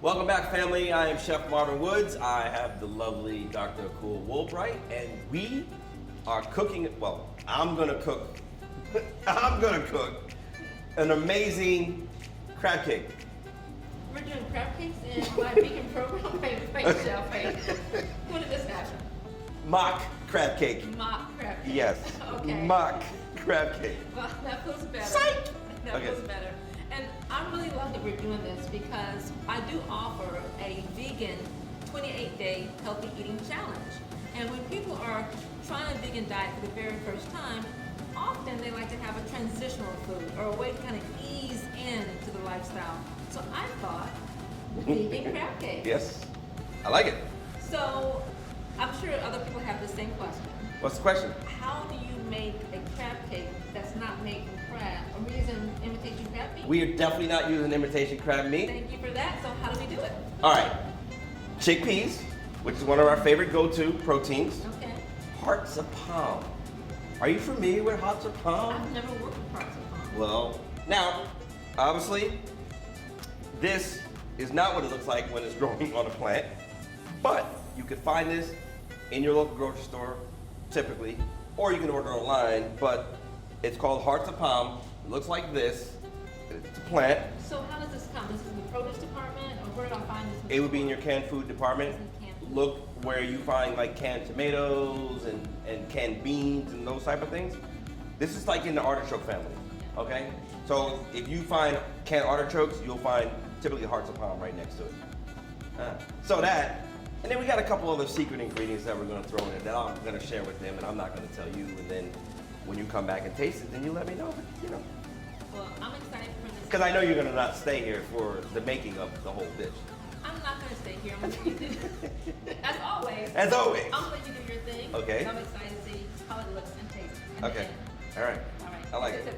Welcome back, family. I am Chef Marvin Woods. I have the lovely Dr. Akua Woolbright, and we are cooking, well, I'm gonna cook an amazing crab cake. We're doing crab cakes in my vegan program. Wait, Chef, wait. When did this happen? Mock crab cake. Mock crab cake. Yes. Okay. Mock crab cake. Well, that feels better. Psych! That Okay. feels better. And I really love that we're doing this because I do offer a vegan 28-day healthy eating challenge. And when people are trying a vegan diet for the very first time, often they like to have a transitional food or a way to kind of ease into the lifestyle. So I thought vegan crab cake. Yes, I like it. So I'm sure other people have the same question. What's the question? How do you make a crab cake that's not made from crab? Are we using imitation crab meat? We are definitely not using imitation crab meat. Thank you for that. So how do we do it? All right, chickpeas, which is one of our favorite go-to proteins. Okay. Hearts of palm. Are you familiar with hearts of palm? I've never worked with parts of palm. Well, now, obviously, this is not what it looks like when it's growing on a plant, but you can find this in your local grocery store, typically, or you can order online, but it's called hearts of palm. It looks like this. It's a plant. So how does this come? This is in the produce department, or where did I find this? It would be in your canned food department. It's in canned food. Look where you find like canned tomatoes and canned beans and those type of things. This is like in the artichoke family, okay? So if you find canned artichokes, you'll find typically hearts of palm right next to it. So that, and then we got a couple other secret ingredients that we're gonna throw in it that I'm gonna share with them, and I'm not gonna tell you, and then when you come back and taste it, then you let me know, you know. Well, I'm excited for this. Because I know you're gonna not stay here for the making of the whole dish. I'm not going to stay here. I'm going to As always. As always. I'm going to let you do your thing. Okay. I'm excited to see how it looks and tastes. And Okay, then- all right. All right. I like it.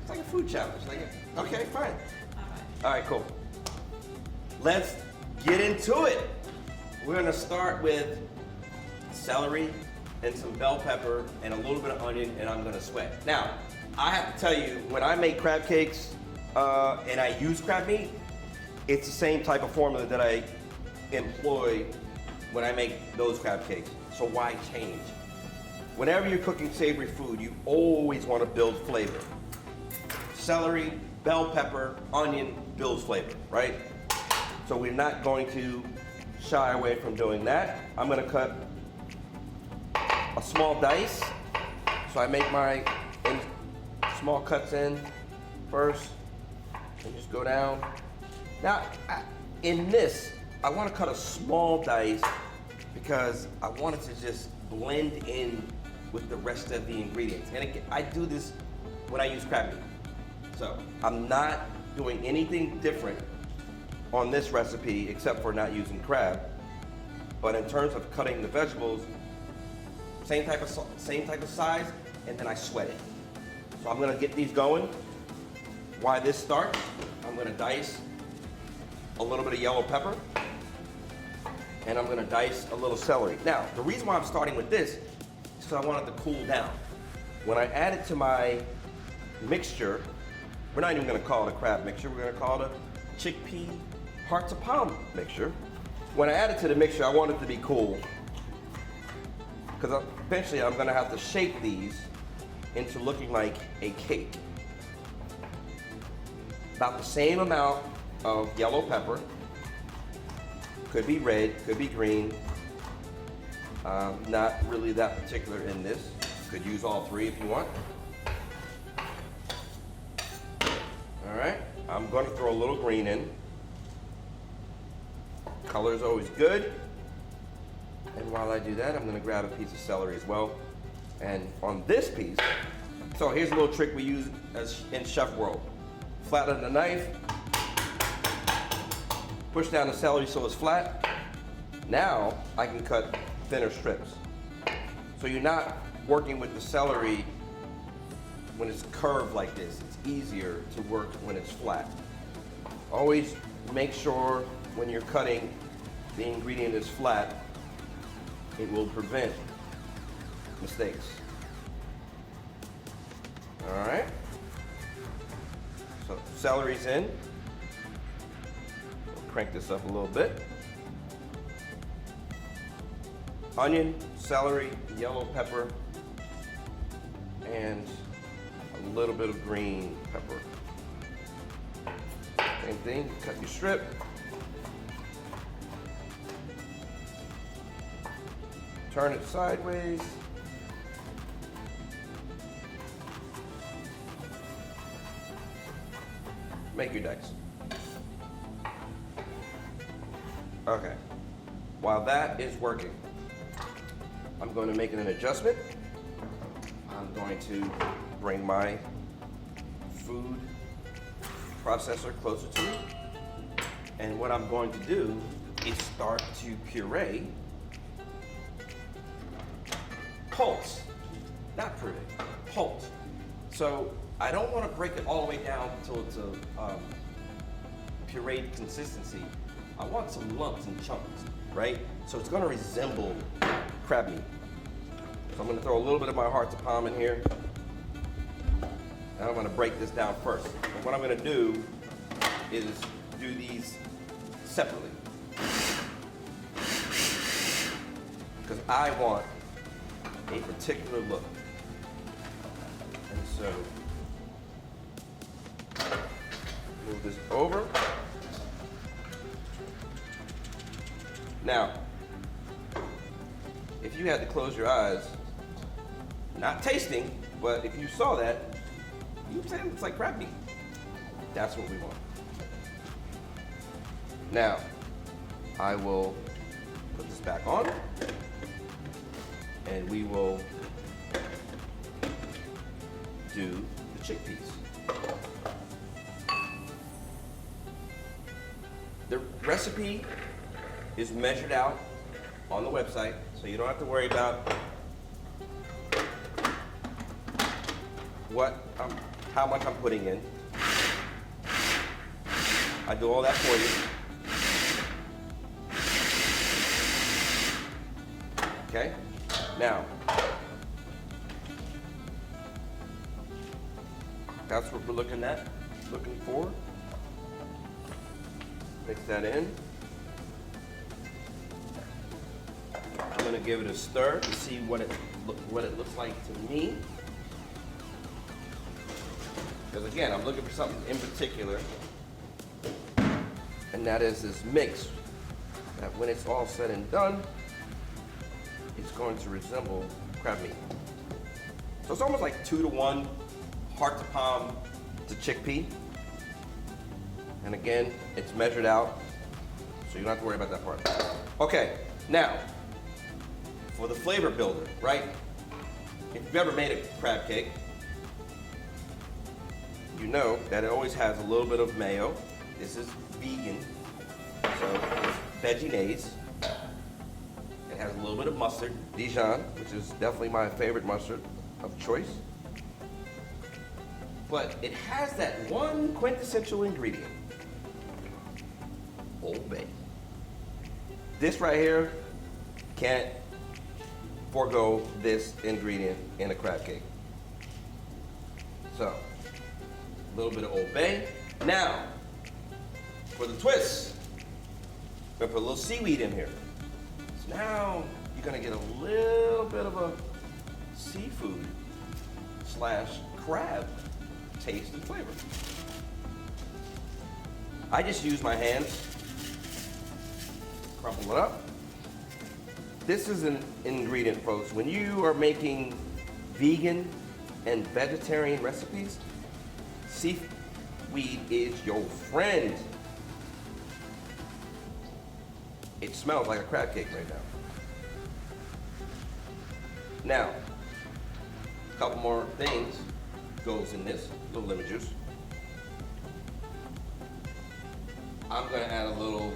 It's like a food challenge. Okay, fine. All right. All right, cool. Let's get into it. We're gonna start with celery and some bell pepper and a little bit of onion, and I'm gonna sweat. Now, I have to tell you, when I make crab cakes and I use crab meat, it's the same type of formula that I employ when I make those crab cakes. So why change? Whenever you're cooking savory food, you always want to build flavor. Celery, bell pepper, onion builds flavor, right? So we're not going to shy away from doing that. I'm going to cut a small dice. So I make my small cuts in first and just go down. Now, in this, I want to cut a small dice because I want it to just blend in with the rest of the ingredients. And I do this when I use crab meat. So I'm not doing anything different on this recipe except for not using crab. But in terms of cutting the vegetables, same type of size, and then I sweat it. So I'm gonna get these going. While this starts, I'm gonna dice a little bit of yellow pepper, and I'm gonna dice a little celery. Now, the reason why I'm starting with this is because I want it to cool down. When I add it to my mixture, we're not even gonna call it a crab mixture, we're gonna call it a chickpea hearts of palm mixture. When I add it to the mixture, I want it to be cool, because eventually I'm gonna have to shape these into looking like a cake. About the same amount of yellow pepper, could be red, could be green, not really that particular in this. Could use all three if you want. All right, I'm going to throw a little green in. Color is always good. And while I do that, I'm going to grab a piece of celery as well. And on this piece, so here's a little trick we use as in chef world. Flatten the knife, push down the celery so it's flat. Now I can cut thinner strips. So you're not working with the celery when it's curved like this. It's easier to work when it's flat. Always make sure when you're cutting, the ingredient is flat. It will prevent mistakes. All right. So celery's in. crank this up a little bit. Onion, celery, yellow pepper, and a little bit of green pepper. Same thing, cut your strip. Turn it sideways. Make your dice. Okay. While that is working, I'm going to make an adjustment. I'm going to bring my food processor closer to me. And what I'm going to do is start to puree pulse, not puree, pulse. So I don't want to break it all the way down until it's a pureed consistency. I want some lumps and chunks, right? So it's going to resemble crab meat. So I'm going to throw a little bit of my heart to palm in here. And I'm going to break this down first. And what I'm going to do is do these separately. Because I want a particular look. And so, move this over. Now, if you had to close your eyes, not tasting, but if you saw that, you'd say it looks like crab meat. That's what we want. Now, I will put this back on, and we will do the chickpeas. The recipe is measured out on the website, so you don't have to worry about how much I'm putting in. I do all that for you. Okay? Now, that's what we're looking for. Mix that in. I'm gonna give it a stir to see what it looks like to me. Because again, I'm looking for something in particular, and that is this mix that when it's all said and done, it's going to resemble crab meat. So it's almost like 2-to-1 heart to palm to chickpea. And again, it's measured out, so you don't have to worry about that part. Okay, now, for the flavor builder, right? If you've ever made a crab cake, you know that it always has a little bit of mayo. This is vegan, so it's veggie-naise. It has a little bit of mustard, Dijon, which is definitely my favorite mustard of choice. But it has that one quintessential ingredient, Old Bay. This right here can't forego this ingredient in a crab cake. So, a little bit of Old Bay. Now, for the twist, we're gonna put a little seaweed in here. So now, you're gonna get a little bit of a seafood / crab taste and flavor. I just use my hands, crumple it up. This is an ingredient, folks. When you are making vegan and vegetarian recipes, seaweed is your friend. It smells like a crab cake right now. Now, a couple more things goes in this, a little lemon juice. I'm gonna add a little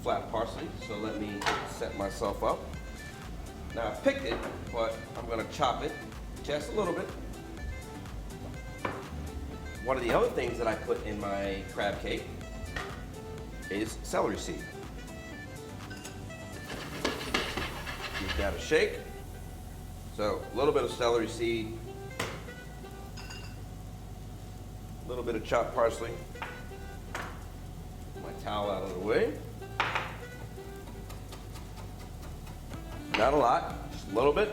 flat parsley, so let me set myself up. Now I picked it, but I'm gonna chop it just a little bit. One of the other things that I put in my crab cake is celery seed. Give that a shake. So a little bit of celery seed, a little bit of chopped parsley. My towel out of the way. Not a lot, just a little bit.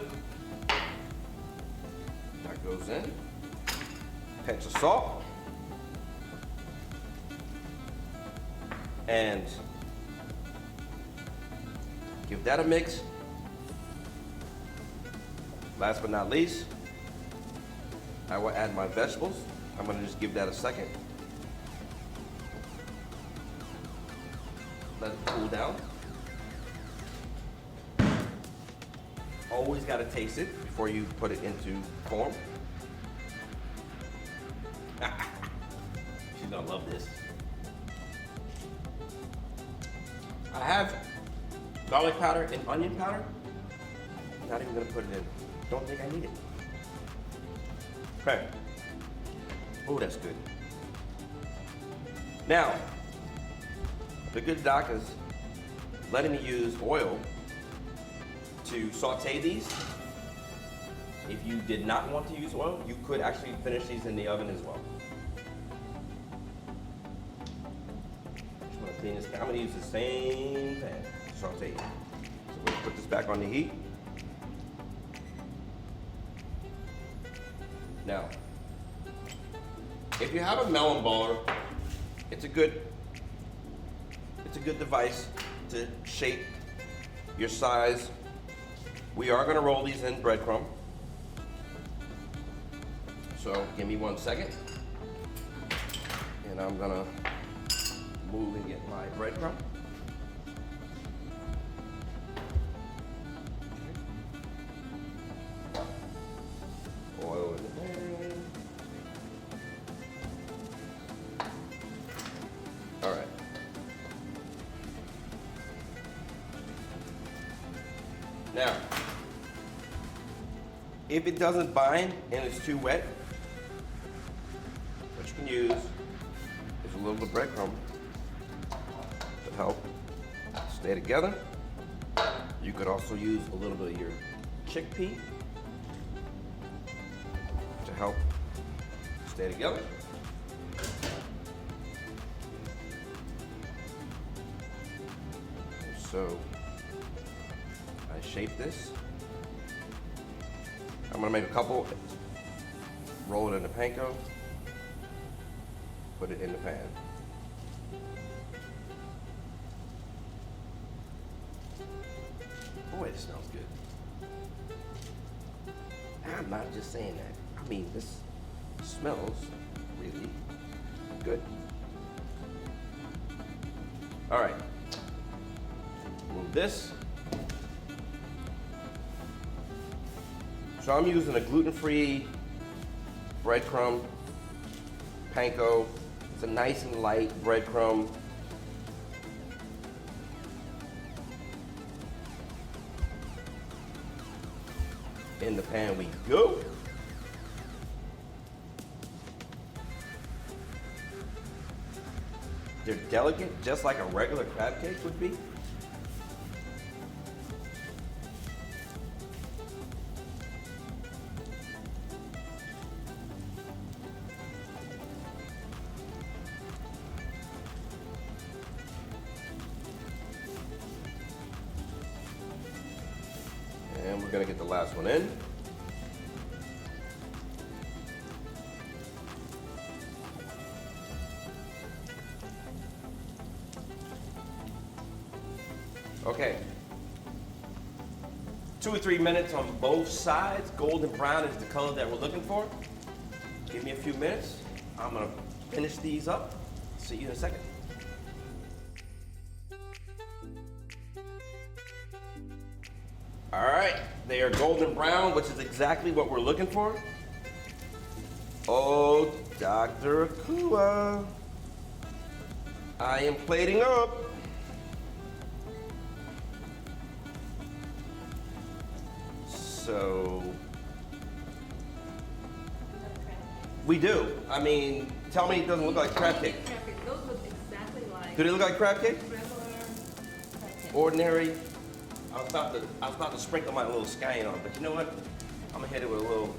That goes in. Pinch of salt. And give that a mix. Last but not least, I will add my vegetables. I'm gonna just give that a second. Let it cool down. Always gotta taste it before you put it into form. She's gonna love this. I have garlic powder and onion powder. Not even gonna put it in. Don't think I need it. Okay. Oh, that's good. Now, the good doc is letting me use oil to saute these. If you did not want to use oil, you could actually finish these in the oven as well. Just want to clean this. I'm going to use the same pan to saute it. So we'll put this back on the heat. Now, if you have a melon baller, it's a good device to shape your size. We are going to roll these in breadcrumb. So give me 1 second. And I'm going to move and get my breadcrumb. Oil in the pan. All right. Now, if it doesn't bind and it's too wet, what you can use is a little bit of breadcrumb to help stay together. You could also use a little bit of your chickpea to help stay together. So I shape this. I'm gonna make a couple, roll it in the panko, put it in the pan. Boy, it smells good. I'm not just saying that. I mean, this smells really good. All right, move this. So I'm using a gluten-free breadcrumb panko. It's a nice and light breadcrumb. In the pan we go. They're delicate, just like a regular crab cake would be. And we're gonna get the last one in. Okay. 2 or 3 minutes on both sides. Golden brown is the color that we're looking for. Give me a few minutes. I'm gonna finish these up. See you in a second. All right, they are golden brown, which is exactly what we're looking for. Oh, Dr. Akua, I am plating up. So, we do. I mean, tell me it doesn't look like crab cake. Those look exactly like Do they look like crab cake? regular crab cake. Ordinary. I was about to sprinkle my little scallion on, but you know what? I'm gonna hit it with a little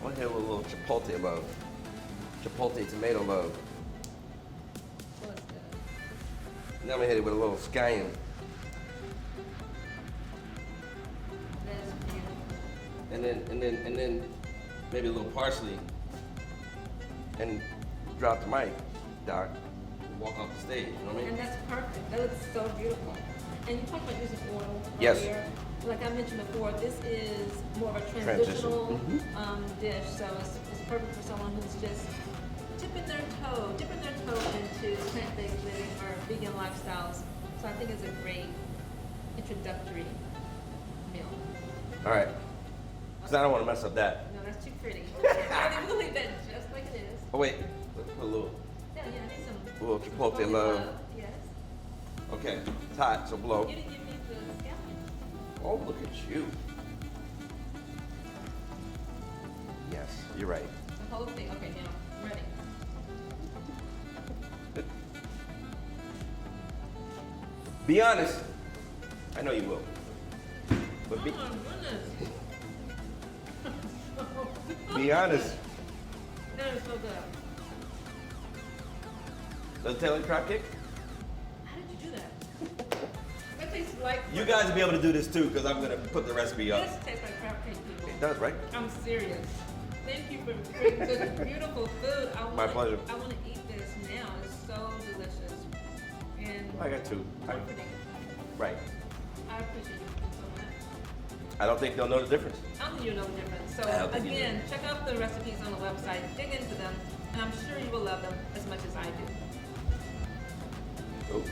chipotle love. Chipotle tomato love. Well, it's good. Now I'm gonna hit it with a little scallion. That's beautiful. And then maybe a little parsley. And drop the mic, Doc. Walk off the stage, you know what I mean? And that's perfect. That looks so beautiful. And you talked about using oil Yes. earlier. Like I mentioned before, this is more of a Transition. transitional dish, so it's perfect for someone who's just dipping their toe into plant-based living or vegan lifestyles. So I think it's a great introductory meal. All right. Because I don't want to mess up that. No, that's too pretty. We'll leave that just like it is. Oh, wait. Let's put a little. Yeah, I need some. A little chipotle love. Yes. Okay. It's hot, so blow. You didn't give me the scallions. Oh, look at you. Yes, you're right. The whole thing. Okay, now I'm ready. Be honest. I know you will. But Oh be, my goodness. be honest. That is so good. Does it taste like crab cake? How did you do that? That tastes like. You guys will be able to do this too, because I'm going to put the recipe up. This tastes like crab cake, people. It does, right? I'm serious. Thank you for bringing such beautiful food. My pleasure. I want to eat this now. It's so delicious. And I got two. comforting. Right. I appreciate you so much. I don't think they'll know the difference. I don't think you know the difference. So I don't think you again, check out the recipes on the website, dig into them, and I'm sure you will love them as much as I do. Oh.